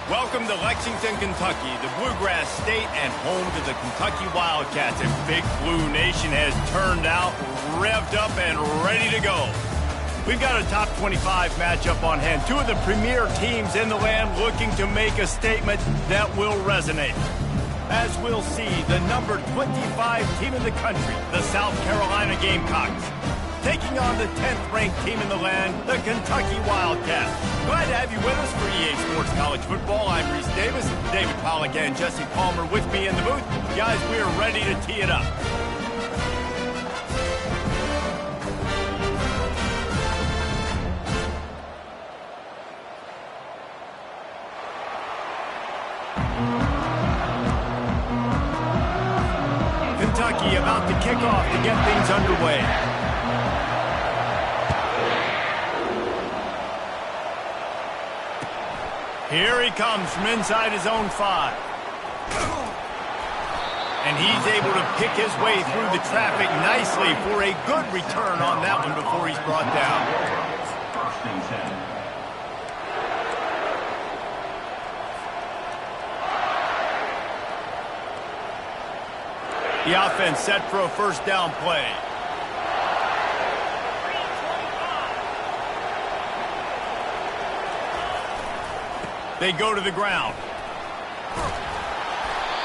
Welcome to Lexington, Kentucky, the Bluegrass State and home to the Kentucky Wildcats. And Big Blue Nation has turned out, revved up, and ready to go. We've got a top 25 matchup on hand. Two of the premier teams in the land looking to make a statement that will resonate. As we'll see, the number 25 team in the country, the South Carolina Gamecocks, taking on the 10th-ranked team in the land, the Kentucky Wildcats. Glad to have you with us for EA Sports College Football. I'm Reese Davis, David Pollack and Jesse Palmer with me in the booth. Guys, we are ready to tee it up. Kentucky about to kick off to get things underway. Here he comes from inside his own 5. And he's able to pick his way through the traffic nicely for a good return on that one before he's brought down. The offense set for a first down play. They go to the ground.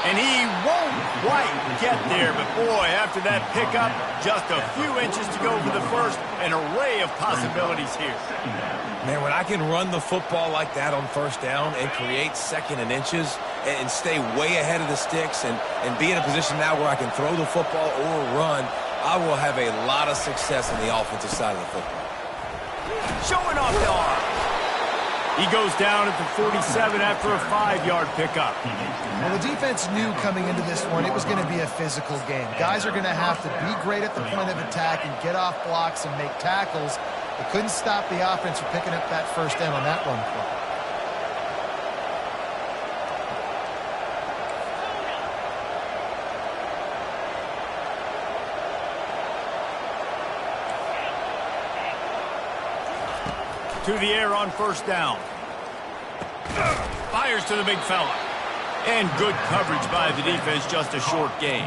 And he won't quite get there, but boy, after that pickup, just a few inches to go for the first. An array of possibilities here. Man, when I can run the football like that on first down and create second and inches and stay way ahead of the sticks and be in a position now where I can throw the football or run, I will have a lot of success on the offensive side of the football. Showing off the arm. He goes down at the 47 after a 5-yard pickup. Well, the defense knew coming into this one it was going to be a physical game. Guys are going to have to be great at the point of attack and get off blocks and make tackles. They couldn't stop the offense from picking up that first down on that run play. To the air on first down. Fires to the big fella. And good coverage by the defense, just a short gain.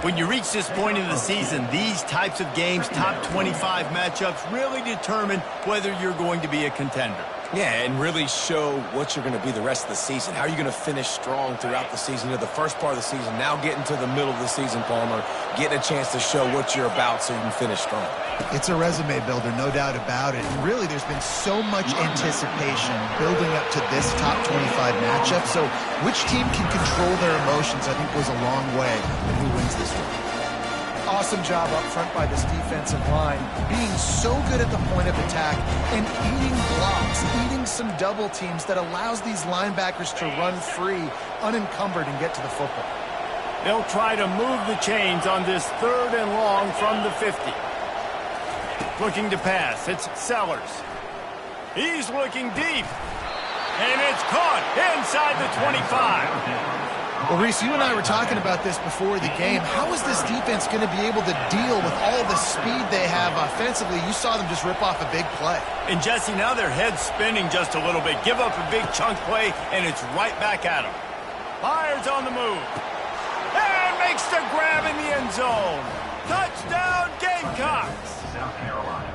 When you reach this point in the season, these types of games, top 25 matchups, really determine whether you're going to be a contender. Yeah, and really show what you're going to be the rest of the season. How are you going to finish strong throughout the season? You know, the first part of the season, now getting to the middle of the season, Palmer, getting a chance to show what you're about so you can finish strong. It's a resume builder, no doubt about it. And really, there's been so much anticipation building up to this top 25 matchup. So which team can control their emotions, I think, goes a long way in who wins this one. Awesome job up front by this defensive line, being so good at the point of attack and eating blocks, eating some double teams that allows these linebackers to run free, unencumbered, and get to the football. They'll try to move the chains on this 3rd and long from the 50. Looking to pass, it's Sellers. He's looking deep. And it's caught inside the 25. Well, Reese, you and I were talking about this before the game. How is this defense going to be able to deal with all the speed they have offensively? You saw them just rip off a big play. And, Jesse, now their head's spinning just a little bit. Give up a big chunk play, and it's right back at them. Myers on the move. And makes the grab in the end zone. Touchdown, Gamecocks. South Carolina.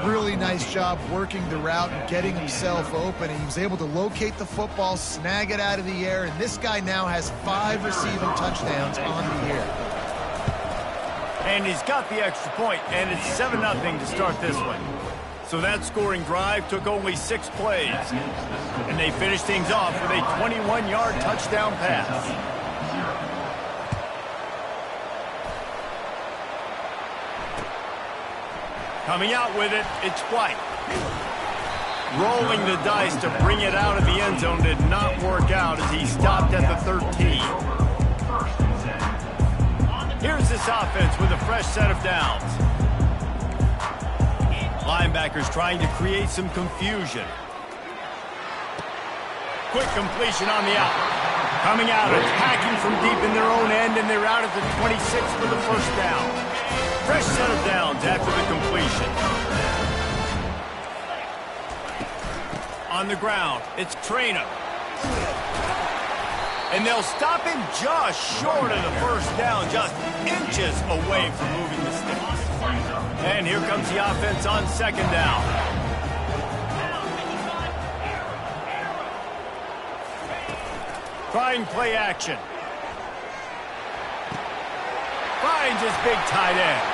Really nice job working the route and getting himself open. He was able to locate the football, snag it out of the air, and this guy now has 5 receiving touchdowns on the year. And he's got the extra point, and it's 7-0 to start this one. So that scoring drive took only 6 plays. And they finished things off with a 21-yard touchdown pass. Coming out with it, it's White. Rolling the dice to bring it out of the end zone did not work out as he stopped at the 13. Here's this offense with a fresh set of downs. Linebackers trying to create some confusion. Quick completion on the out. Coming out, attacking from deep in their own end, and they're out at the 26 for the first down. Fresh set of downs after the completion. On the ground, it's Traynor. And they'll stop him just short of the first down, just inches away from moving the sticks. And here comes the offense on second down. Trying play action. Finds his big tight end.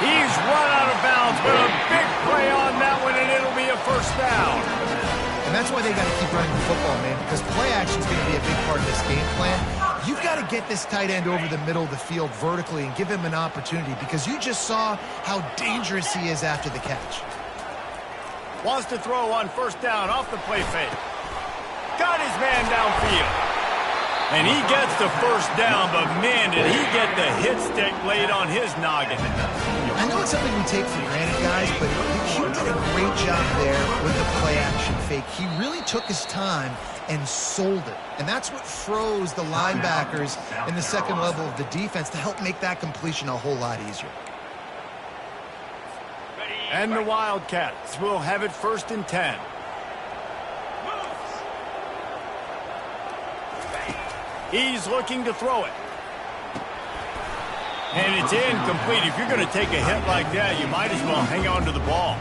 He's run out of bounds, but a big play on that one, and it'll be a first down. And that's why they got to keep running the football, man, because play action is going to be a big part of this game plan. You've got to get this tight end over the middle of the field vertically and give him an opportunity, because you just saw how dangerous he is after the catch. Wants to throw on first down off the play fake. Got his man downfield. And he gets the first down, but man, did he get the hit stick laid on his noggin. I know it's something we take for granted, guys, but he did a great job there with the play-action fake. He really took his time and sold it. And that's what froze the linebackers in the second level of the defense to help make that completion a whole lot easier. And the Wildcats will have it 1st and 10. He's looking to throw it. And it's incomplete. If you're going to take a hit like that, you might as well hang on to the ball.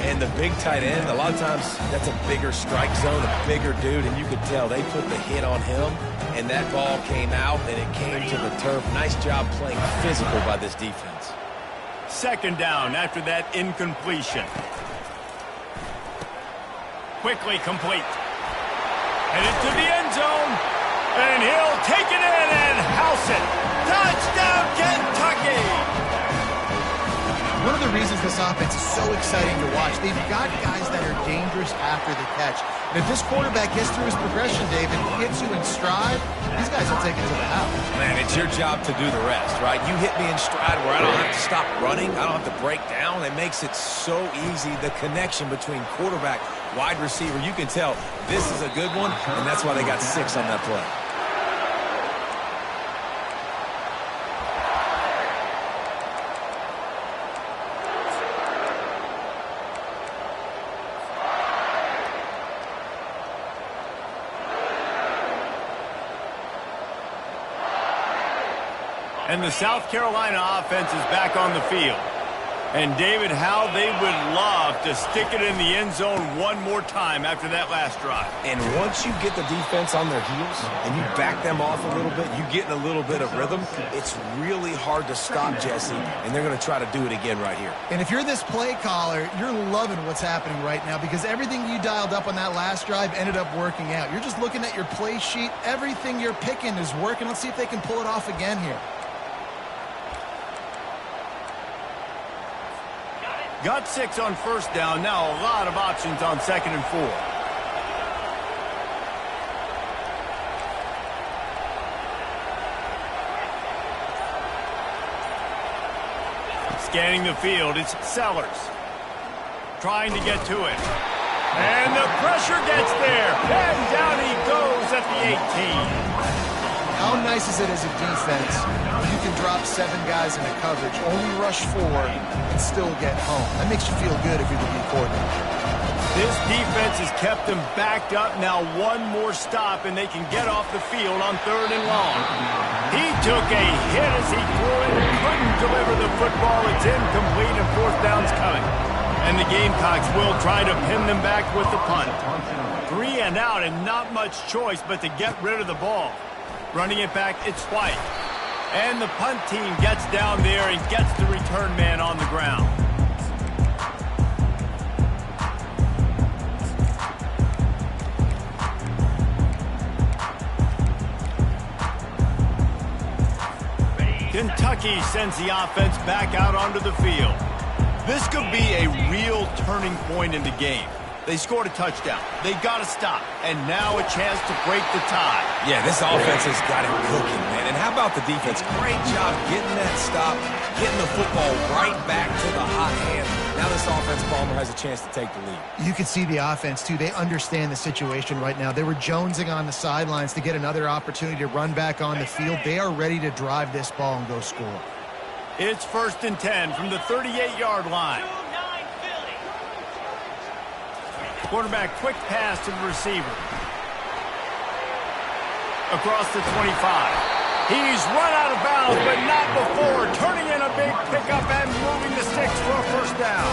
And the big tight end, a lot of times that's a bigger strike zone, a bigger dude, and you could tell they put the hit on him, and that ball came out, and it came to the turf. Nice job playing physical by this defense. Second down after that incompletion. Quickly complete. Headed to the end zone. And he'll take it in and house it. Touchdown, Kentucky! One of the reasons this offense is so exciting to watch, they've got guys that are dangerous after the catch. And if this quarterback gets through his progression, David, gets you in stride, these guys will take it to the house. Man, it's your job to do the rest, right? You hit me in stride where I don't have to stop running. I don't have to break down. It makes it so easy, the connection between quarterback, wide receiver. You can tell this is a good one, and that's why they got 6 on that play. And the South Carolina offense is back on the field. And, David, how they would love to stick it in the end zone one more time after that last drive. And once you get the defense on their heels and you back them off a little bit, you get in a little bit of rhythm, it's really hard to stop Jesse, and they're going to try to do it again right here. And if you're this play caller, you're loving what's happening right now, because everything you dialed up on that last drive ended up working out. You're just looking at your play sheet. Everything you're picking is working. Let's see if they can pull it off again here. Got 6 on first down. Now a lot of options on 2nd and 4. Scanning the field, it's Sellers. Trying to get to it. And the pressure gets there. And down he goes at the 18. How nice is it as a defense when you can drop 7 guys into coverage, only rush 4, and still get home? That makes you feel good if you're the D coordinator. This defense has kept them backed up. Now one more stop, and they can get off the field on 3rd and long. He took a hit as he threw it, couldn't deliver the football. It's incomplete, and 4th down's coming. And the Gamecocks will try to pin them back with the punt. 3 and out, and not much choice but to get rid of the ball. Running it back, it's White. And the punt team gets down there and gets the return man on the ground. Kentucky sends the offense back out onto the field. This could be a real turning point in the game. They scored a touchdown. They got to stop. And now a chance to break the tie. Yeah, this offense has got it cooking, man. And how about the defense? Great job getting that stop, getting the football right back to the hot hand. Now this offense, Palmer, has a chance to take the lead. You can see the offense, too. They understand the situation right now. They were jonesing on the sidelines to get another opportunity to run back on the field. They are ready to drive this ball and go score. It's 1st and 10 from the 38-yard line. Quarterback quick pass to the receiver. across the 25. He's run out of bounds, but not before turning in a big pickup and moving the sticks for a first down.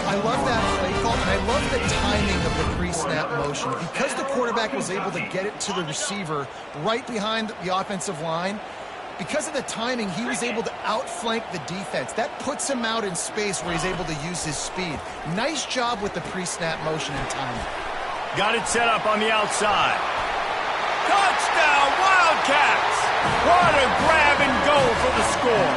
I love that play call, and I love the timing of the pre-snap motion. Because the quarterback was able to get it to the receiver right behind the offensive line, because of the timing, he was able to outflank the defense. That puts him out in space where he's able to use his speed. Nice job with the pre-snap motion and timing. Got it set up on the outside. Touchdown, Wildcats! What a grab and go for the score.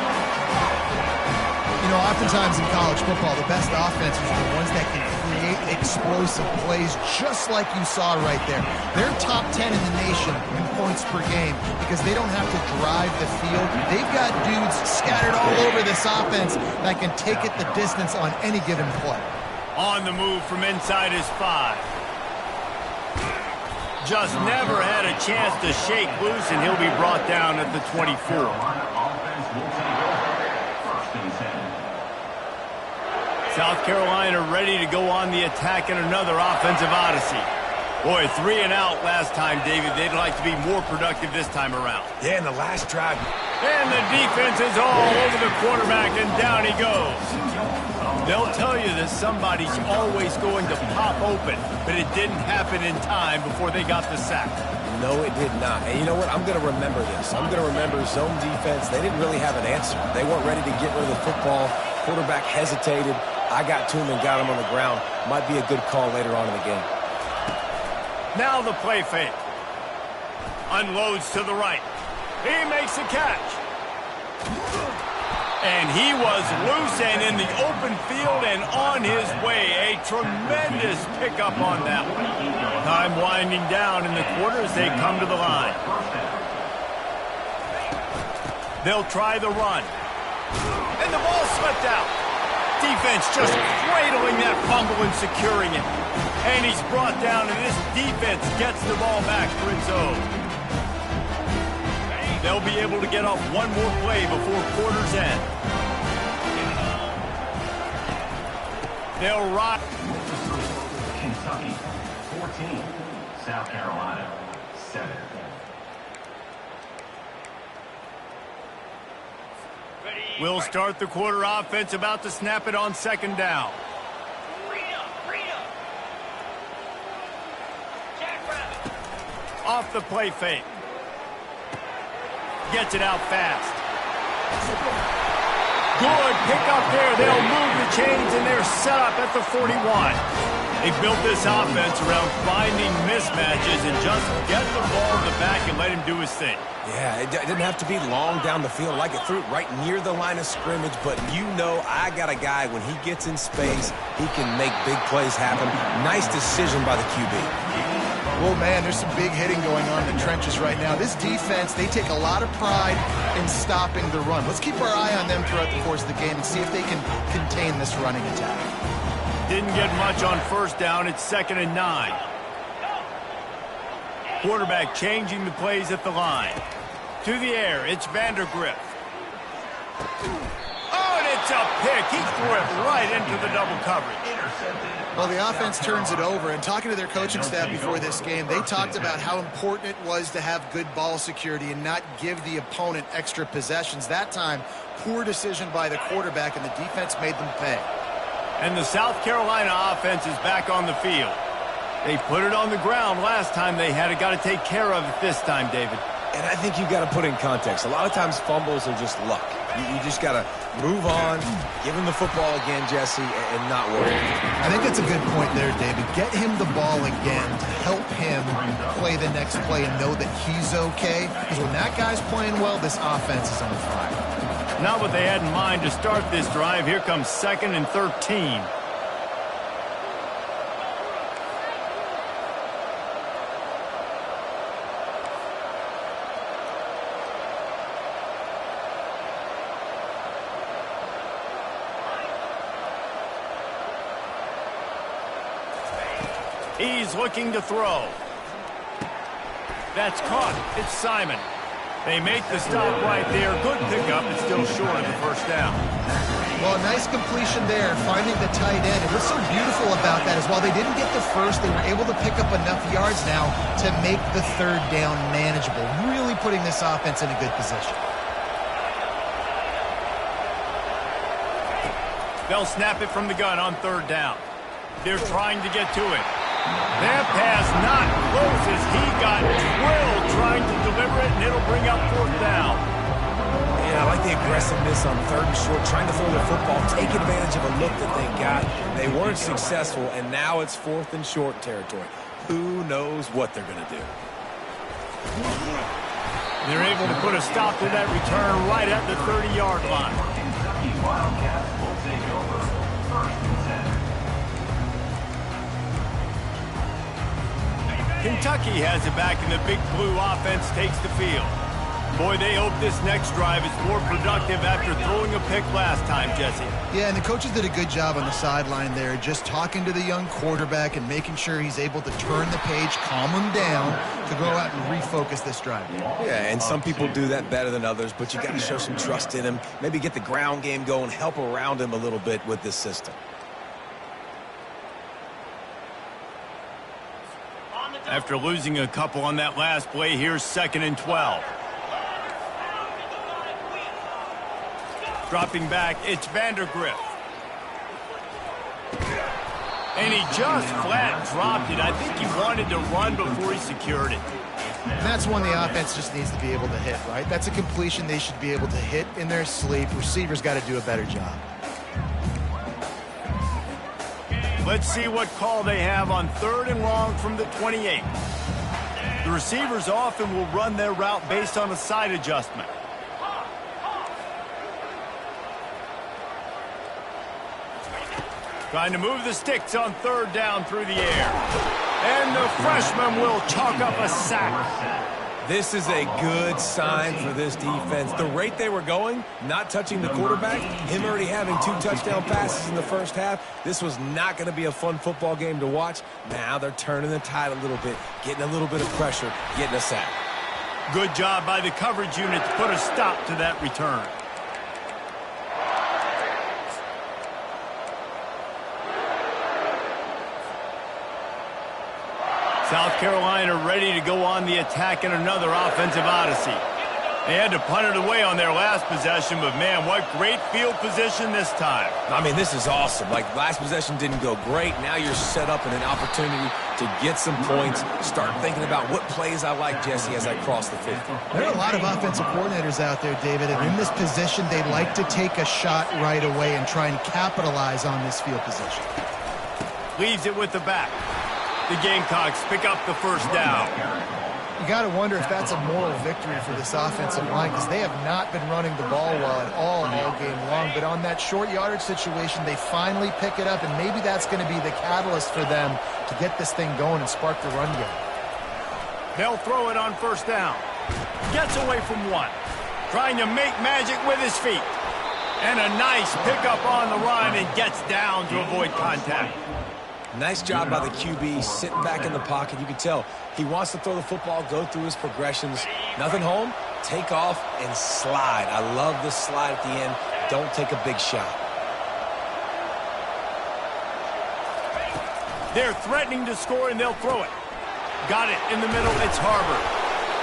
You know, oftentimes in college football, the best offenses are the ones that can create explosive plays, just like you saw right there. They're top 10 in the nation in points per game because they don't have to drive the field. They've got dudes scattered all over this offense that can take it the distance on any given play. On the move from inside his 5. Just never had a chance to shake loose, and he'll be brought down at the 24. South Carolina ready to go on the attack in another offensive odyssey. Boy, 3 and out last time, David. They'd like to be more productive this time around. Yeah, in the last drive. And the defense is all over the quarterback, and down he goes. They'll tell you that somebody's always going to pop open, but it didn't happen in time before they got the sack. No, it did not. And you know what? I'm going to remember this. I'm going to remember zone defense. They didn't really have an answer. They weren't ready to get rid of the football. Quarterback hesitated. I got to him and got him on the ground. Might be a good call later on in the game. Now the play fake. Unloads to the right. He makes a catch. And he was loose and in the open field and on his way. A tremendous pickup on that one. Time winding down in the quarter as they come to the line. They'll try the run. And the ball slipped out. Defense just cradling that fumble and securing it. And he's brought down, and this defense gets the ball back for its own. They'll be able to get off one more play before quarter's end. They'll ride. Kentucky, 14. South Carolina, 7. We'll start the quarter offense, about to snap it on second down. Off the play fake. Gets it out fast. Good pick up there. They'll move the chains, and they're set up at the 41. They built this offense around finding mismatches and just get the ball in the back and let him do his thing. Yeah, it didn't have to be long down the field. Like it threw it right near the line of scrimmage, but you know I got a guy, when he gets in space, he can make big plays happen. Nice decision by the QB. Well, man, there's some big hitting going on in the trenches right now. This defense, they take a lot of pride in stopping the run. Let's keep our eye on them throughout the course of the game and see if they can contain this running attack. Didn't get much on first down. It's 2nd and 9. Quarterback changing the plays at the line. To the air, it's Vandergrift. Oh, and it's a pick. He threw it right into the double coverage. Well, the offense turns it over, and talking to their coaching staff before this game, they talked about how important it was to have good ball security and not give the opponent extra possessions. That time, poor decision by the quarterback, and the defense made them pay. And the South Carolina offense is back on the field. They put it on the ground last time they had it. Got to take care of it this time, David. And I think you've got to put in context. A lot of times fumbles are just luck. You just got to move on, give him the football again, Jesse, and not worry. I think that's a good point there, David. Get him the ball again to help him play the next play and know that he's okay. Because when that guy's playing well, this offense is on fire. Not what they had in mind to start this drive. Here comes 2nd and 13. He's looking to throw. That's caught. It's Simon. They make the stop right there. Good pickup, but still short of the first down. Well, a nice completion there, finding the tight end. And what's so beautiful about that is while they didn't get the first, they were able to pick up enough yards now to make the third down manageable, really putting this offense in a good position. They'll snap it from the gun on third down. They're trying to get to it. That pass not close as he got drilled trying to deliver it, and it'll bring up fourth down. Yeah, I like the aggressiveness on third and short, trying to throw the football, take advantage of a look that they got. They weren't successful, and now it's fourth and short territory. Who knows what they're going to do? They're able to put a stop to that return right at the 30-yard line. Kentucky Wildcats will take over first and 10. Kentucky has it back, and the Big Blue offense takes the field. Boy, they hope this next drive is more productive after throwing a pick last time, Jesse. Yeah, and the coaches did a good job on the sideline there, just talking to the young quarterback and making sure he's able to turn the page, calm him down to go out and refocus this drive. Yeah, and some people do that better than others, but you got to show some trust in him, maybe get the ground game going, help around him a little bit with this system. After losing a couple on that last play, here's 2nd and 12. Dropping back, it's Vandergrift. And he just flat dropped it. I think he wanted to run before he secured it. And that's one the offense just needs to be able to hit, right? That's a completion they should be able to hit in their sleep. Receivers got to do a better job. Let's see what call they have on 3rd and long from the 28. The receivers often will run their route based on a side adjustment. Trying to move the sticks on 3rd down through the air. And the freshman will chalk up a sack. This is a good sign for this defense. The rate they were going, not touching the quarterback, him already having 2 touchdown passes in the first half, this was not going to be a fun football game to watch. Now they're turning the tide a little bit, getting a little bit of pressure, getting a sack. Good job by the coverage unit to put a stop to that return. South Carolina ready to go on the attack in another offensive odyssey. They had to punt it away on their last possession, but man, what great field position this time. I mean, this is awesome. Like, last possession didn't go great. Now you're set up in an opportunity to get some points. Start thinking about what plays I like, Jesse, as I cross the 50. There are a lot of offensive coordinators out there, David, and in this position, they like to take a shot right away and try and capitalize on this field position. Leaves it with the back. The Gamecocks pick up the first down. You got to wonder if that's a moral victory for this offensive line because they have not been running the ball well at all game long. But on that short yardage situation, they finally pick it up, and maybe that's going to be the catalyst for them to get this thing going and spark the run game. They'll throw it on first down. Gets away from one. Trying to make magic with his feet. And a nice pickup on the run and gets down to avoid contact. Nice job by the QB, sitting back in the pocket. You can tell he wants to throw the football, go through his progressions. Nothing home, take off, and slide. I love the slide at the end. Don't take a big shot. They're threatening to score, and they'll throw it. Got it in the middle. It's Harbor.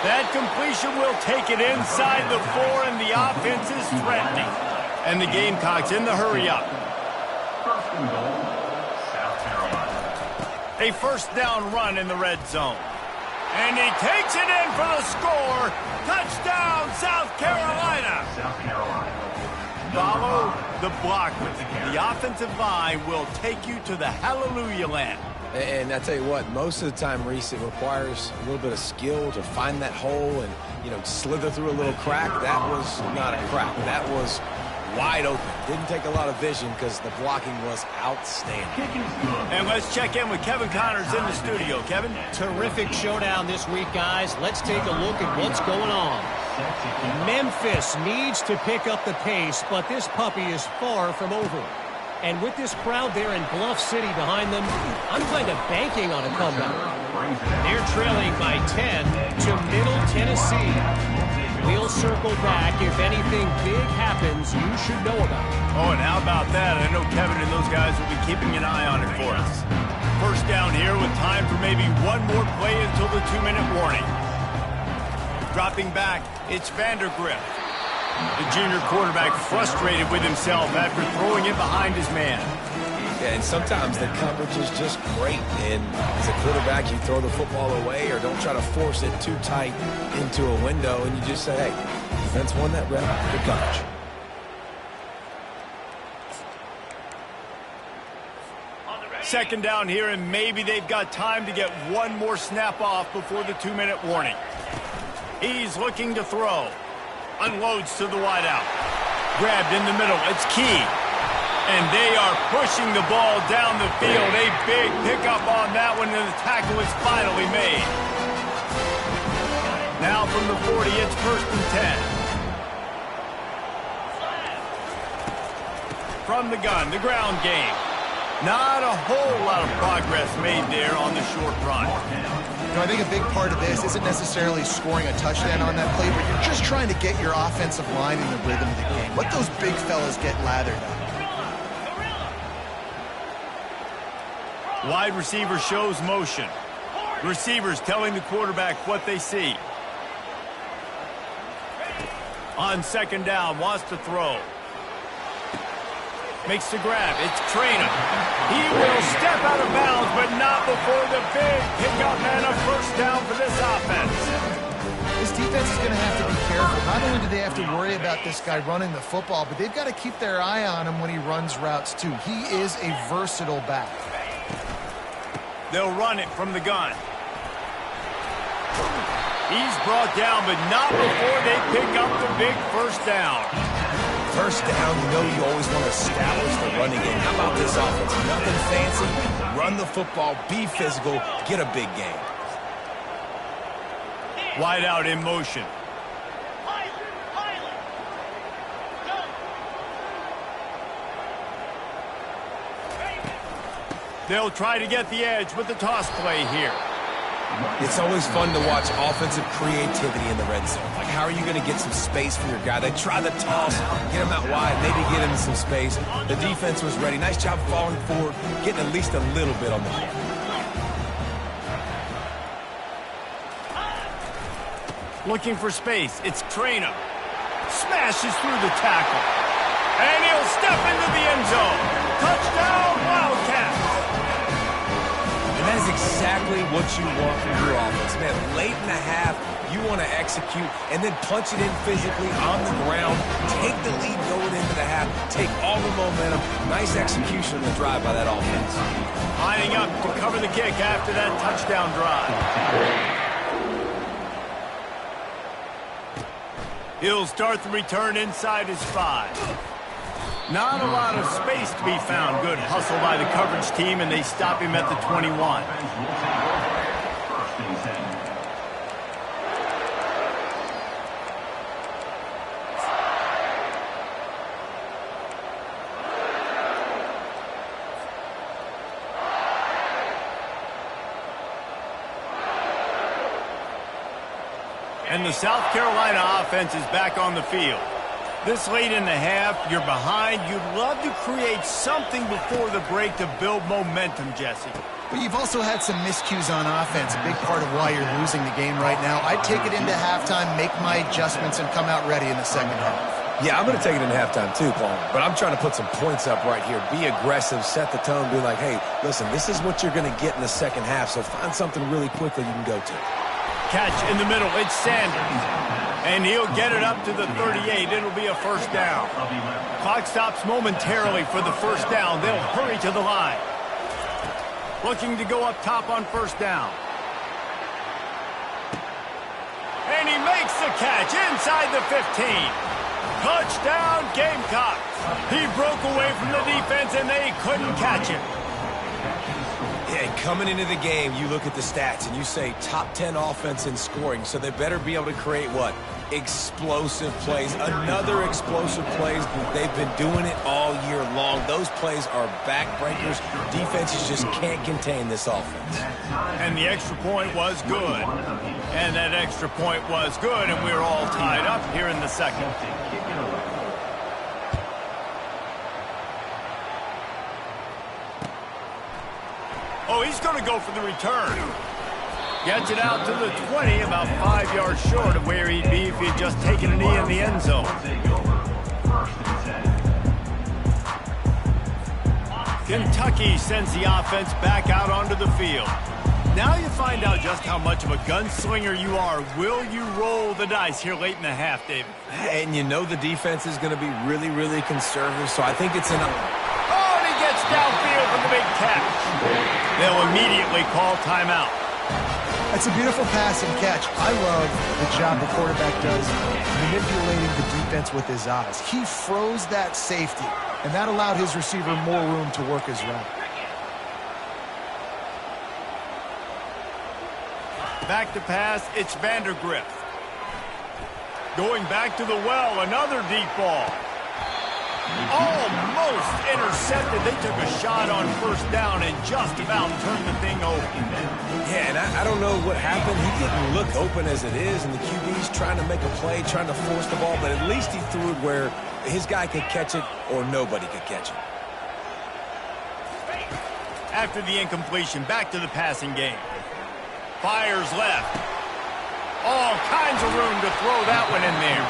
That completion will take it inside the 4, and the offense is threatening. And the Gamecocks in the hurry-up. First and goal, South Carolina. A first down run in the red zone. And he takes it in for the score. Touchdown, South Carolina. South Carolina. Follow the blockers. The offensive line will take you to the hallelujah land. And I tell you what, most of the time, Reese, it requires a little bit of skill to find that hole and, slither through a little crack. That was not a crack. That was wide open. Didn't take a lot of vision because the blocking was outstanding. And let's check in with Kevin Connors in the studio. Kevin? Terrific showdown this week, guys. Let's take a look at what's going on. Memphis needs to pick up the pace, but this puppy is far from over. And with this crowd there in Bluff City behind them, I'm kind of banking on a comeback. They're trailing by 10 to Middle Tennessee. We'll circle back if anything big happens you should know about. Oh, and how about that? I know Kevin and those guys will be keeping an eye on it for us. First down here with time for maybe one more play until the 2-minute warning. Dropping back, it's Vandergrift. The junior quarterback frustrated with himself after throwing it behind his man. Yeah, and sometimes the coverage is just great. And as a quarterback, you throw the football away or don't try to force it too tight into a window, and you just say, hey, defense won that rep, good coverage. Second down here, and maybe they've got time to get one more snap off before the 2-minute warning. He's looking to throw. Unloads to the wideout. Grabbed in the middle. It's Key. And they are pushing the ball down the field. A big pickup on that one, and the tackle is finally made. Now from the 40, it's 1st and 10. From the gun, the ground game. Not a whole lot of progress made there on the short run. You know, I think a big part of this isn't necessarily scoring a touchdown on that play, but you're just trying to get your offensive line in the rhythm of the game. Let those big fellas get lathered up. Wide receiver shows motion. Receivers telling the quarterback what they see. On second down, wants to throw. Makes the grab. It's Trainer. He will step out of bounds, but not before the big pickup and a first down for this offense. This defense is going to have to be careful. Not only do they have to worry about this guy running the football, but they've got to keep their eye on him when he runs routes too. He is a versatile back. They'll run it from the gun. He's brought down, but not before they pick up the big first down. First down, you know you always want to establish the running game. How about this offense? Nothing fancy. Run the football, be physical, get a big gain. Wide out in motion. They'll try to get the edge with the toss play here. It's always fun to watch offensive creativity in the red zone. Like, how are you going to get some space for your guy? They try the toss, get him out wide, maybe get him some space. The defense was ready. Nice job falling forward, getting at least a little bit on the ball. Looking for space. It's Trainer. Smashes through the tackle. And he'll step into the end zone. Touchdown, Wildcats. And that is exactly what you want from your offense. Man, late in the half, you want to execute and then punch it in physically on the ground. Take the lead going into the half. Take all the momentum. Nice execution on the drive by that offense. Lining up to cover the kick after that touchdown drive. He'll start the return inside his 5. Not a lot of space to be found. Good hustle by the coverage team, and they stop him at the 21. And the South Carolina offense is back on the field. This late in the half, you're behind. You'd love to create something before the break to build momentum, Jesse. But you've also had some miscues on offense, a big part of why you're losing the game right now. I'd take it into halftime, make my adjustments, and come out ready in the second half. Yeah, I'm going to take it into halftime too, Paul. But I'm trying to put some points up right here. Be aggressive, set the tone, be like, hey, listen, this is what you're going to get in the second half, so find something really quickly you can go to. Catch in the middle. It's Sanders. And he'll get it up to the 38. It'll be a first down. Clock stops momentarily for the first down. They'll hurry to the line. Looking to go up top on first down. And he makes the catch inside the 15. Touchdown, Gamecocks. He broke away from the defense, and they couldn't catch him. Yeah, coming into the game, you look at the stats and you say top 10 offense in scoring, so they better be able to create what? explosive plays, another explosive plays. They've been doing it all year long. Those plays are backbreakers. Defenses just can't contain this offense. And the extra point was good. And that extra point was good, and we're all tied up here in the second. Oh, he's going to go for the return. Gets it out to the 20, about 5 yards short of where he'd be if he'd just taken a knee in the end zone. Kentucky sends the offense back out onto the field. Now you find out just how much of a gunslinger you are. Will you roll the dice here late in the half, David? And you know the defense is going to be really, really conservative, so I think it's an... Oh, and he gets downfield for the big catch. They'll immediately call timeout. That's a beautiful pass and catch. I love the job the quarterback does manipulating the defense with his eyes. He froze that safety, and that allowed his receiver more room to work his route. Back to pass, it's Vandergrift. Going back to the well, another deep ball. Almost intercepted. They took a shot on first down and just about turned the thing over. Yeah, and I don't know what happened. He didn't look open as it is, and the QB's trying to make a play, trying to force the ball, but at least he threw it where his guy could catch it or nobody could catch it. After the incompletion, back to the passing game. Fires left. All kinds of room to throw that one in there.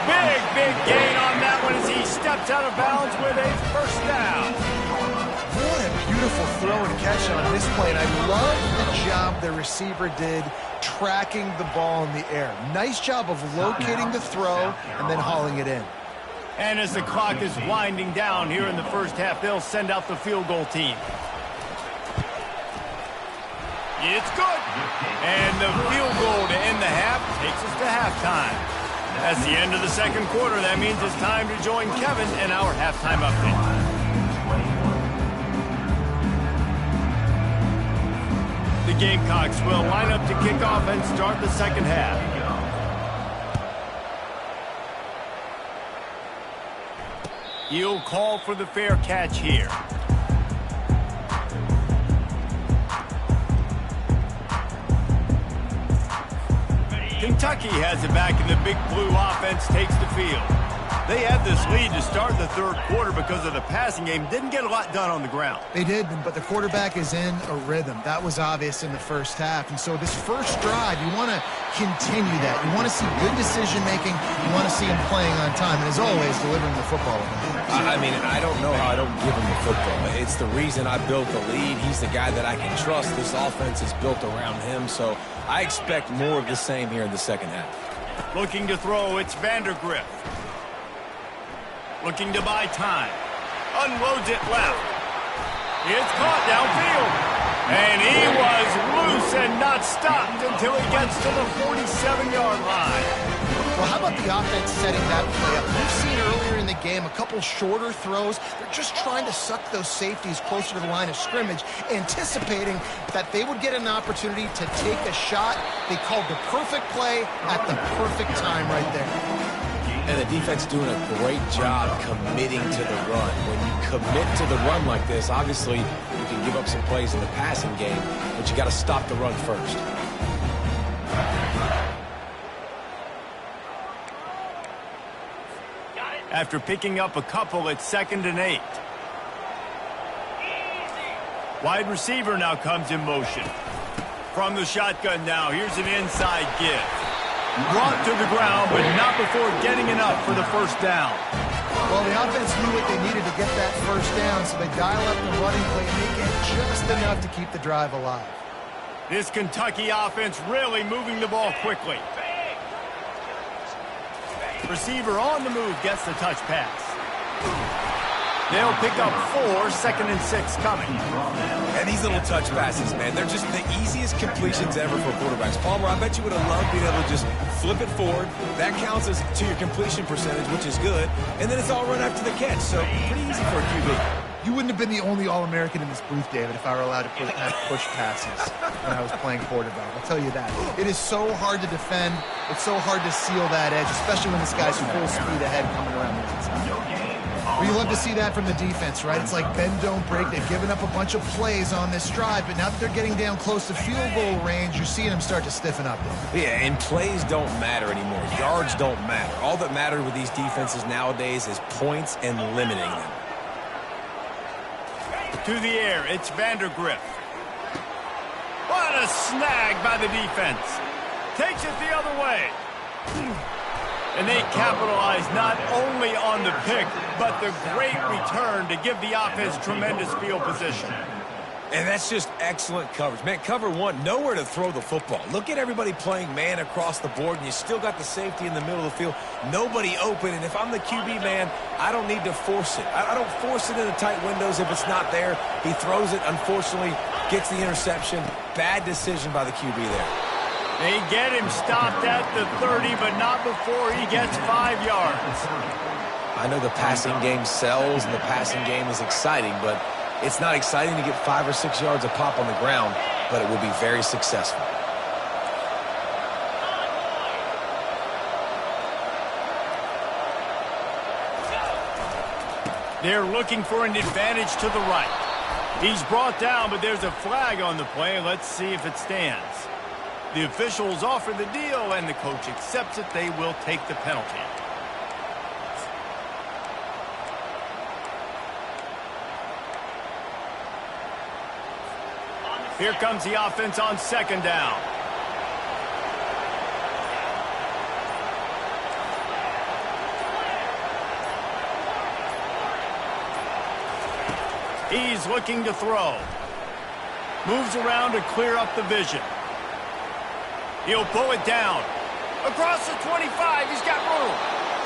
Big gain on that one as he steps out of bounds with a first down. What a beautiful throw and catch on this play. And I love the job the receiver did tracking the ball in the air. Nice job of locating the throw and then hauling it in. And as the clock is winding down here in the first half, they'll send out the field goal team. It's good. And the field goal to end the half takes us to halftime. That's the end of the second quarter. That means it's time to join Kevin in our halftime update. The Gamecocks will line up to kick off and start the second half. He'll call for the fair catch here. Kentucky has it back, and the Big Blue offense takes the field. They had this lead to start the third quarter because of the passing game. Didn't get a lot done on the ground. They did, but the quarterback is in a rhythm. That was obvious in the first half. And so this first drive, you want to continue that. You want to see good decision-making. You want to see him playing on time. And as always, delivering the football. I mean, I don't know how I don't give him the football. It's the reason I built the lead. He's the guy that I can trust. This offense is built around him. So I expect more of the same here in the second half. Looking to throw, it's Vandergrift. Looking to buy time. Unloads it left. It's caught downfield. And he was loose and not stopped until he gets to the 47-yard line. Well, how about the offense setting that play up? We've seen earlier in the game a couple shorter throws. They're just trying to suck those safeties closer to the line of scrimmage, anticipating that they would get an opportunity to take a shot. They called the perfect play at the perfect time right there. And the defense doing a great job committing to the run. When you commit to the run like this, obviously you can give up some plays in the passing game, but you got to stop the run first. After picking up a couple, it's 2nd and 8. Wide receiver now comes in motion. From the shotgun now, here's an inside give. Brought to the ground, but not before getting enough for the first down. Well, the offense knew what they needed to get that first down, so they dial up the running play and they get just enough to keep the drive alive. This Kentucky offense really moving the ball quickly. Receiver on the move gets the touch pass. They'll pick up 4, 2nd and 6 coming. And these little touch passes, man, they're just the easiest completions ever for quarterbacks. Palmer, I bet you would have loved being able to just flip it forward. That counts as to your completion percentage, which is good. And then it's all run after the catch, so pretty easy for a QB. You wouldn't have been the only All-American in this booth, David, if I were allowed to push passes when I was playing quarterback. I'll tell you that. It is so hard to defend. It's so hard to seal that edge, especially when this guy's full speed ahead coming around the inside. Well, you love to see that from the defense, right? It's like bend, don't break. They've given up a bunch of plays on this drive, but now that they're getting down close to field goal range, you're seeing them start to stiffen up there. Yeah, and plays don't matter anymore. Yards don't matter. All that matters with these defenses nowadays is points and limiting them. To the air, it's Vandergriff. What a snag by the defense. Takes it the other way. And they capitalize not only on the pick, but the great return to give the offense tremendous field position. And that's just excellent coverage. Man, cover one, nowhere to throw the football. Look at everybody playing man across the board, and you still got the safety in the middle of the field. Nobody open, and if I'm the QB, man, I don't need to force it. I don't force it in the tight windows if it's not there. He throws it, unfortunately, gets the interception. Bad decision by the QB there. They get him stopped at the 30, but not before he gets 5 yards. I know the passing game sells and the passing game is exciting, but it's not exciting to get 5 or 6 yards a pop on the ground, but it will be very successful. They're looking for an advantage to the right. He's brought down, but there's a flag on the play. Let's see if it stands. The officials offer the deal, and the coach accepts it. They will take the penalty. Here comes the offense on second down. He's looking to throw. Moves around to clear up the vision. He'll pull it down. Across the 25, he's got room.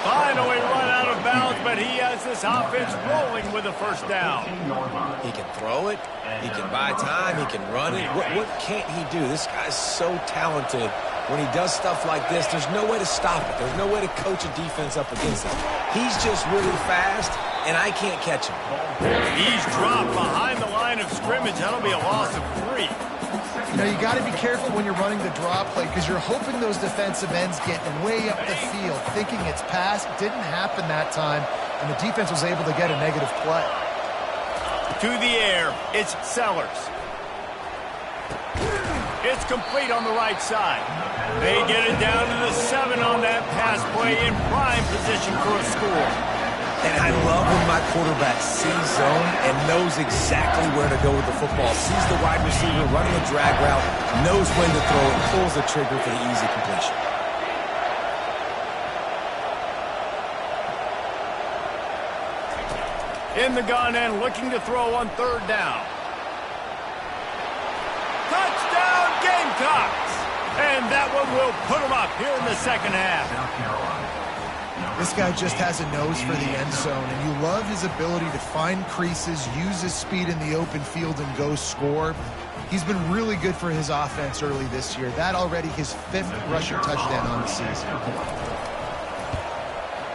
Finally run out of bounds, but he has this offense rolling with a first down. He can throw it. He can buy time. He can run it. What can't he do? This guy's so talented. When he does stuff like this, there's no way to stop it. There's no way to coach a defense up against it. He's just really fast, and I can't catch him. He's dropped behind the line of scrimmage. That'll be a loss of 3. You know, you got to be careful when you're running the draw play because you're hoping those defensive ends get way up the field, thinking it's pass. It didn't happen that time, and the defense was able to get a negative play. To the air, it's Sellers. It's complete on the right side. They get it down to the 7 on that pass play in prime position for a score. And I love when my quarterback sees zone and knows exactly where to go with the football. Sees the wide receiver running a drag route, knows when to throw it, pulls the trigger for the easy completion. In the gun and looking to throw on third down. Touchdown Gamecocks! And that one will put them up here in the second half. This guy just has a nose for the end zone, and you love his ability to find creases, use his speed in the open field, and go score. He's been really good for his offense early this year. That already his 5th rushing touchdown on the season.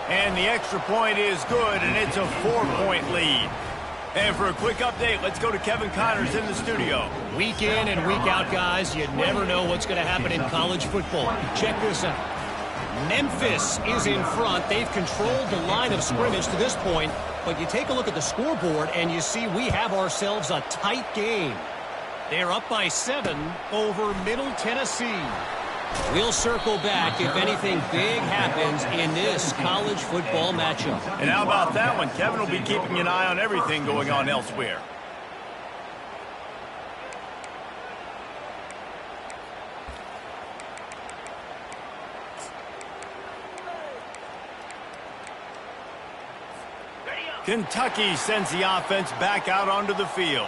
And the extra point is good, and it's a 4-point lead. And for a quick update, let's go to Kevin Connors in the studio. Week in and week out, guys, you never know what's going to happen in college football. Check this out. Memphis is in front. They've controlled the line of scrimmage to this point, but you take a look at the scoreboard and you see we have ourselves a tight game. They're up by 7 over Middle Tennessee. We'll circle back if anything big happens in this college football matchup. And how about that one? Kevin will be keeping an eye on everything going on elsewhere. Kentucky sends the offense back out onto the field.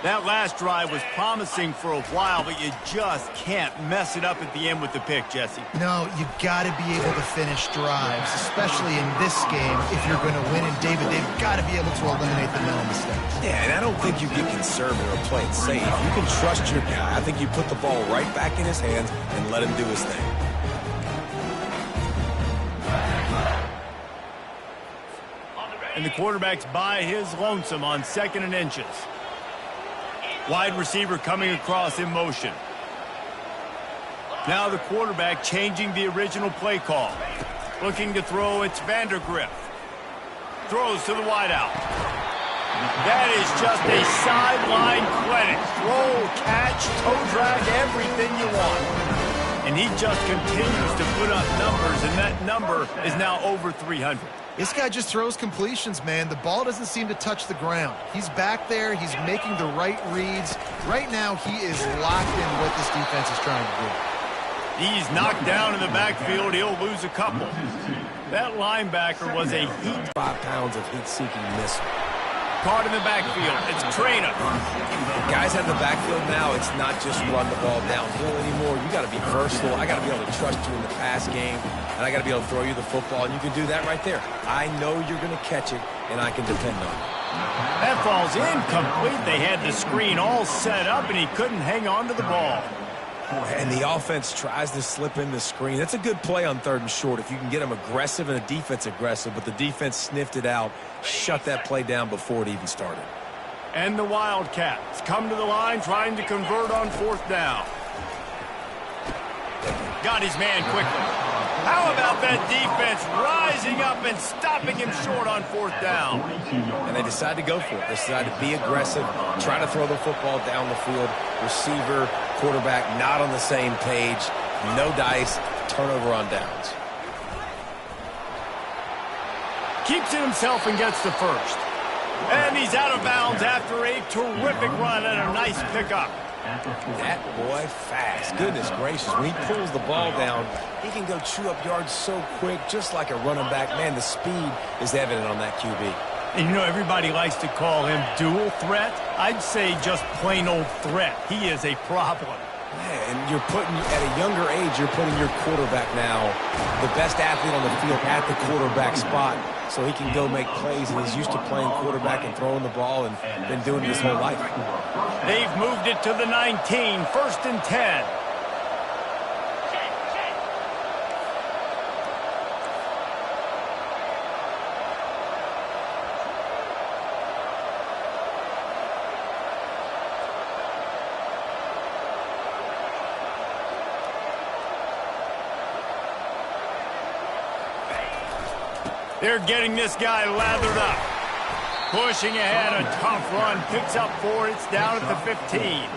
That last drive was promising for a while, but you just can't mess it up at the end with the pick, Jesse. No, you got to be able to finish drives, especially in this game if you're going to win. And David, they've got to be able to eliminate the mental mistakes. Yeah, and I don't think you get conservative or play it safe. You can trust your guy. I think you put the ball right back in his hands and let him do his thing. And the quarterback's by his lonesome on 2nd and inches. Wide receiver coming across in motion. Now the quarterback changing the original play call. Looking to throw, it's Vandergriff. Throws to the wideout. That is just a sideline clinic. Throw, catch, toe drag, everything you want. And he just continues to put up numbers, and that number is now over 300. This guy just throws completions, man. The ball doesn't seem to touch the ground. He's back there. He's making the right reads. Right now, he is locked in what this defense is trying to do. He's knocked down in the backfield. He'll lose a couple. That linebacker was a heat. 5 pounds of heat-seeking missile. Caught in the backfield. It's Trainer. Guys out of the backfield now, it's not just run the ball downhill anymore. You got to be versatile. I got to be able to trust you in the pass game, and I got to be able to throw you the football, and you can do that right there. I know you're going to catch it, and I can depend on it. That fall's incomplete. They had the screen all set up, and he couldn't hang on to the ball. And the offense tries to slip in the screen. That's a good play on 3rd and short if you can get them aggressive and a defense aggressive, but the defense sniffed it out, shut that play down before it even started. And the Wildcats come to the line trying to convert on 4th down. Got his man quickly. How about that defense rising up and stopping him short on 4th down? And they decide to go for it. They decide to be aggressive, try to throw the football down the field. Receiver, quarterback not on the same page. No dice, turnover on downs. Keeps it himself and gets the first. And he's out of bounds after a terrific run and a nice pickup. That boy fast. Goodness gracious. When he pulls the ball down, he can go chew up yards so quick, just like a running back. Man, the speed is evident on that QB. And you know, everybody likes to call him dual threat. I'd say just plain old threat. He is a problem. Man, and you're putting, at a younger age, you're putting your quarterback now, the best athlete on the field at the quarterback spot, so he can go make plays, and he's used to playing quarterback and throwing the ball and been doing it his whole life. They've moved it to the 19, 1st and 10. They're getting this guy lathered up. Pushing ahead, a tough run, picks up 4, it's down at the 15.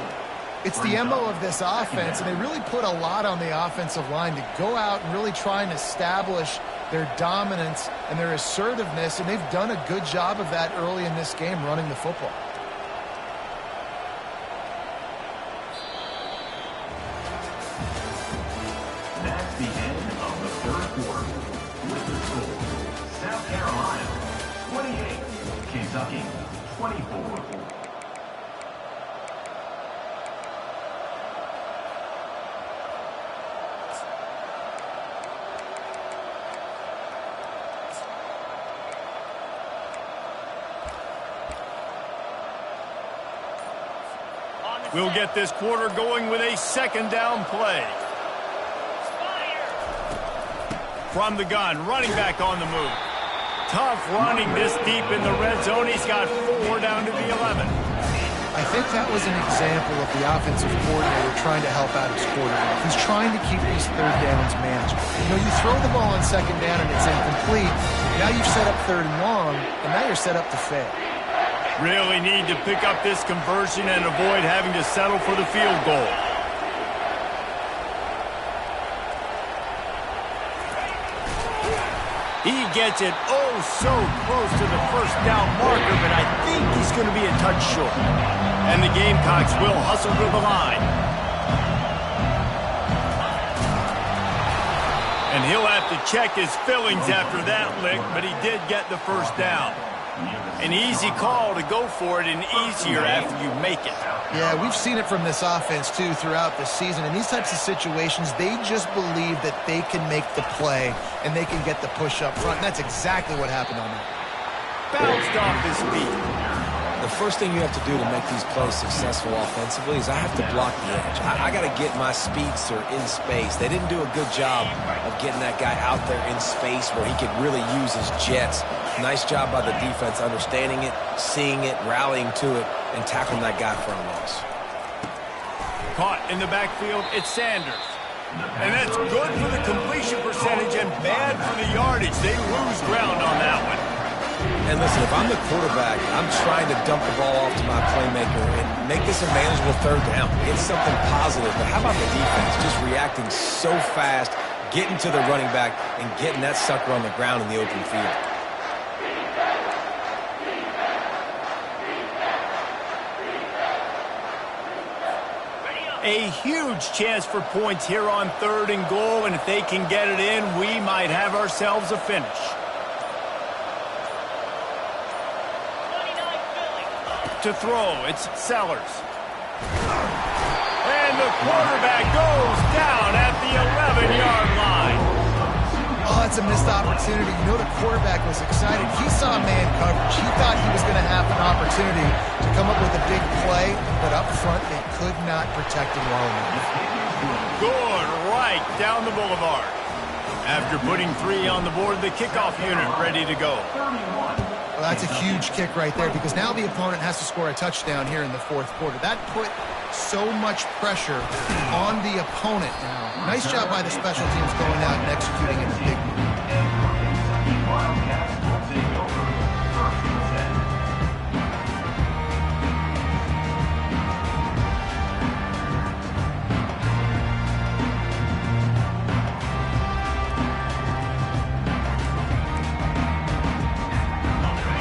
It's the MO of this offense, and they really put a lot on the offensive line to go out and really try and establish their dominance and their assertiveness, and they've done a good job of that early in this game, running the football. That's the end of the 3rd quarter. With the score, South Carolina 28, Kentucky 24. We'll get this quarter going with a 2nd down play. From the gun, running back on the move. Tough running this deep in the red zone. He's got 4 down to the 11. I think that was an example of the offensive coordinator trying to help out his quarterback. He's trying to keep these 3rd downs manageable. You know, you throw the ball on 2nd down and it's incomplete. Now you've set up 3rd and long, and now you're set up to fail. Really need to pick up this conversion and avoid having to settle for the field goal. He gets it oh so close to the 1st down marker, but I think he's going to be a touch short. And the Gamecocks will hustle to the line. And he'll have to check his fillings after that lick, but he did get the 1st down. An easy call to go for it, and easier after you make it. Yeah, we've seen it from this offense, too, throughout the season. In these types of situations, they just believe that they can make the play and they can get the push up front. And that's exactly what happened on that. Bounced off his feet. the first thing you have to do to make these plays successful offensively is I have to block the edge. I got to get my speedster in space. They didn't do a good job of getting that guy out there in space where he could really use his jets. Nice job by the defense understanding it, seeing it, rallying to it, and tackling that guy for a loss. Caught in the backfield, it's Sanders. And that's good for the completion percentage and bad for the yardage. They lose ground on that one. And listen, if I'm the quarterback, I'm trying to dump the ball off to my playmaker and make this a manageable third down. It's something positive. But how about the defense just reacting so fast, getting to the running back, and getting that sucker on the ground in the open field? A huge chance for points here on 3rd and goal, and if they can get it in, we might have ourselves a finish. To throw, it's Sellers. And the quarterback goes down at the 11-yard line. Oh, that's a missed opportunity. You know the quarterback was excited. He saw man coverage. He thought he was going to have an opportunity to come up with a big play, but up front they could not protect him well enough. Good right down the boulevard. After putting 3 on the board, the kickoff unit ready to go. Well, that's a huge kick right there because now the opponent has to score a touchdown here in the 4th quarter. That put so much pressure on the opponent now. Nice job by the special teams going out and executing in a big move. Wildcats will take over 1st and 10.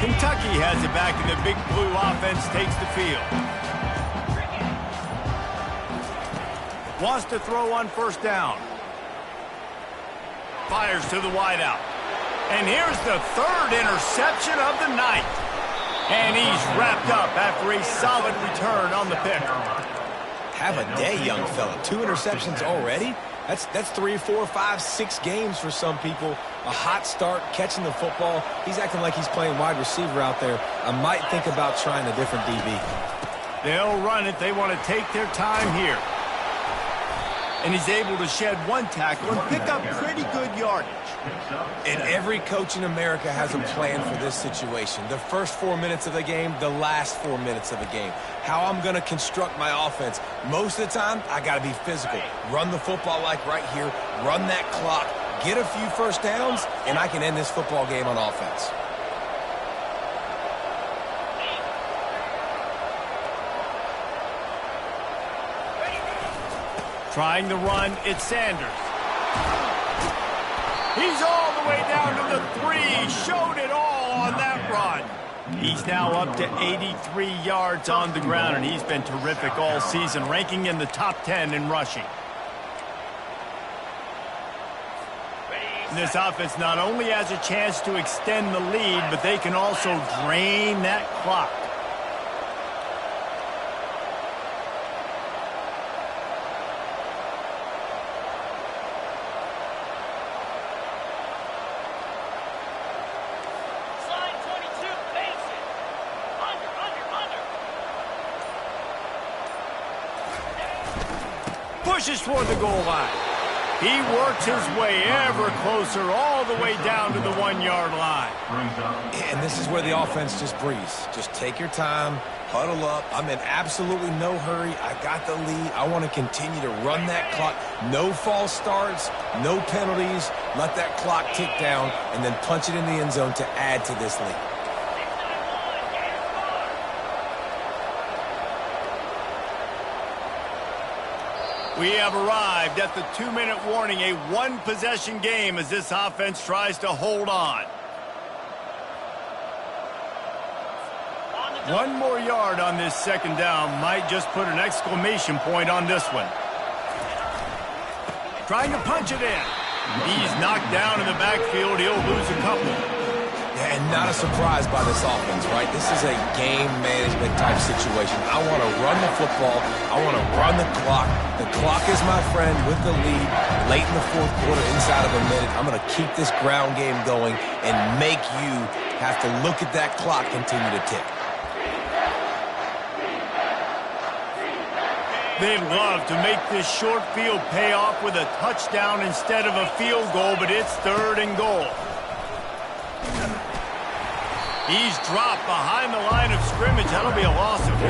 Kentucky has it back, and the Big Blue offense takes the field. Wants to throw on 1st down. Fires to the wideout. And here's the 3rd interception of the night. And he's wrapped up after a solid return on the pick. Have a day, young fella. 2 interceptions already? That's 3, 4, 5, 6 games for some people. A hot start, catching the football. He's acting like he's playing wide receiver out there. I might think about trying a different DB. They'll run it. They want to take their time here. And he's able to shed 1 tackle and pick up pretty good yardage. And every coach in America has a plan for this situation. The first 4 minutes of the game, the last 4 minutes of the game. How I'm going to construct my offense. Most of the time, I got to be physical. Run the football like right here. Run that clock. Get a few 1st downs, and I can end this football game on offense. Trying the run, it's Sanders. He's all the way down to the 3. Showed it all on that run. He's now up to 83 yards on the ground, and he's been terrific all season, ranking in the top 10 in rushing. And this offense not only has a chance to extend the lead, but they can also drain that clock. Pushes toward the goal line. He works his way ever closer all the way down to the 1-yard line. And this is where the offense just breathes. Just take your time, huddle up. I'm in absolutely no hurry. I got the lead. I want to continue to run that clock. No false starts, no penalties. Let that clock tick down and then punch it in the end zone to add to this lead. We have arrived at the 2-minute warning, a 1-possession game as this offense tries to hold on. 1 more yard on this 2nd down might just put an exclamation point on this one. Trying to punch it in. He's knocked down in the backfield. He'll lose a couple. And not a surprise by this offense, right? This is a game management type situation. I want to run the football. I want to run the clock. The clock is my friend with the lead. Late in the 4th quarter, inside of a minute, I'm going to keep this ground game going and make you have to look at that clock continue to tick. They'd love to make this short field pay off with a touchdown instead of a field goal, but it's 3rd and goal. He's dropped behind the line of scrimmage. That'll be a loss of 3.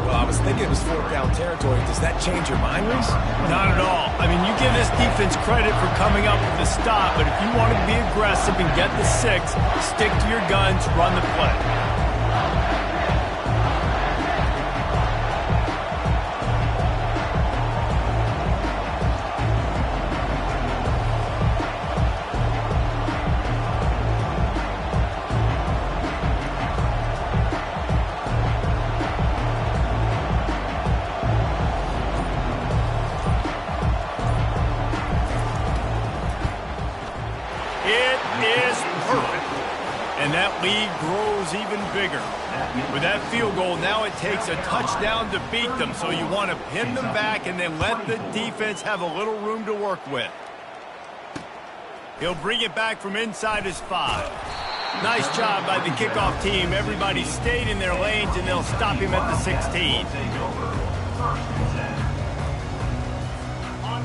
Well, I was thinking it was 4th down territory. Does that change your mind, Reese? Not at all. I mean, you give this defense credit for coming up with the stop, but if you want to be aggressive and get the 6, stick to your guns, run the play. And that lead grows even bigger. With that field goal, now it takes a touchdown to beat them, so you want to pin them back and then let the defense have a little room to work with. He'll bring it back from inside his 5. Nice job by the kickoff team. Everybody stayed in their lanes, and they'll stop him at the 16.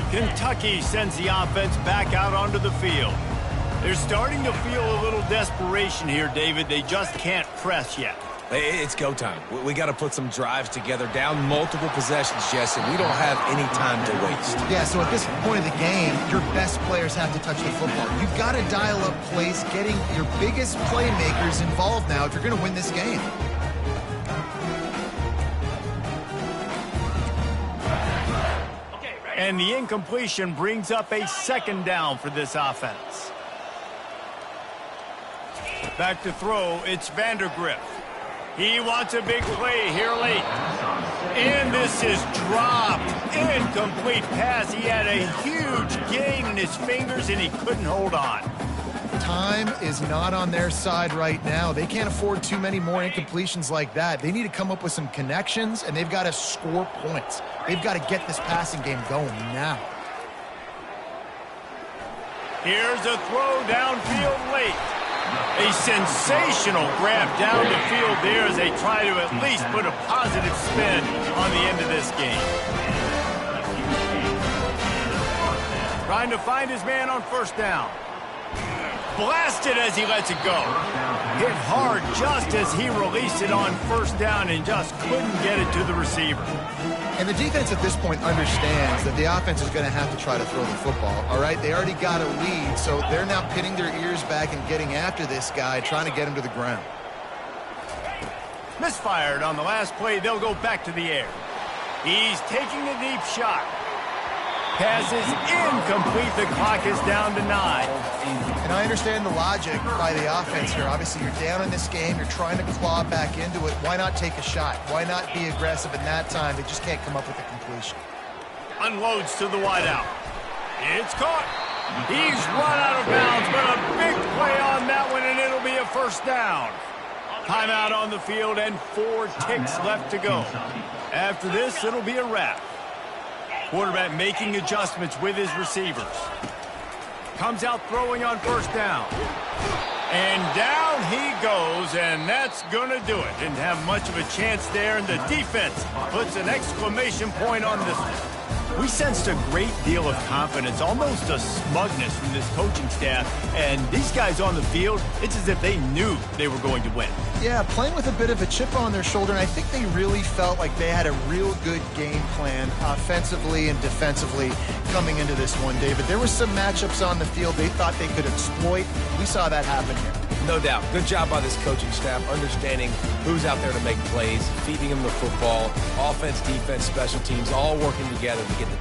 Kentucky sends the offense back out onto the field. They're starting to feel a little desperation here, David. They just can't press yet. It's go time. We got to put some drives together, down multiple possessions, Jesse. We don't have any time to waste. Yeah, so at this point of the game, your best players have to touch the football. You've got to dial up plays, getting your biggest playmakers involved now if you're going to win this game. And the incompletion brings up a 2nd down for this offense. Back to throw, it's Vandergrift. He wants a big play here late. And this is dropped. Incomplete pass. He had a huge gain in his fingers, and he couldn't hold on. Time is not on their side right now. They can't afford too many more incompletions like that. They need to come up with some connections, and they've got to score points. They've got to get this passing game going now. Here's a throw downfield late. A sensational grab down the field there as they try to at least put a positive spin on the end of this game. Trying to find his man on 1st down. Blasted as he lets it go. Hit hard just as he released it on 1st down and just couldn't get it to the receiver. And the defense at this point understands that the offense is going to have to try to throw the football, all right? They already got a lead, so they're now pinning their ears back and getting after this guy, trying to get him to the ground. Misfired on the last play. They'll go back to the air. He's taking a deep shot. Pass is incomplete. The clock is down to 9. And I understand the logic by the offense here. Obviously, you're down in this game. You're trying to claw back into it. Why not take a shot? Why not be aggressive in that time? They just can't come up with a completion. Unloads to the wideout. It's caught. He's run out of bounds, but a big play on that one, and it'll be a 1st down. Timeout on the field and 4 ticks left to go. After this, it'll be a wrap. Quarterback making adjustments with his receivers. Comes out throwing on 1st down. And down he goes, and that's going to do it. Didn't have much of a chance there, and the defense puts an exclamation point on this one. We sensed a great deal of confidence, almost a smugness from this coaching staff. And these guys on the field, it's as if they knew they were going to win. Yeah, playing with a bit of a chip on their shoulder, and I think they really felt like they had a real good game plan offensively and defensively coming into this one, David. There were some matchups on the field they thought they could exploit. We saw that happen here. No doubt. Good job by this coaching staff, understanding who's out there to make plays, feeding them the football, offense, defense, special teams, all working together to get the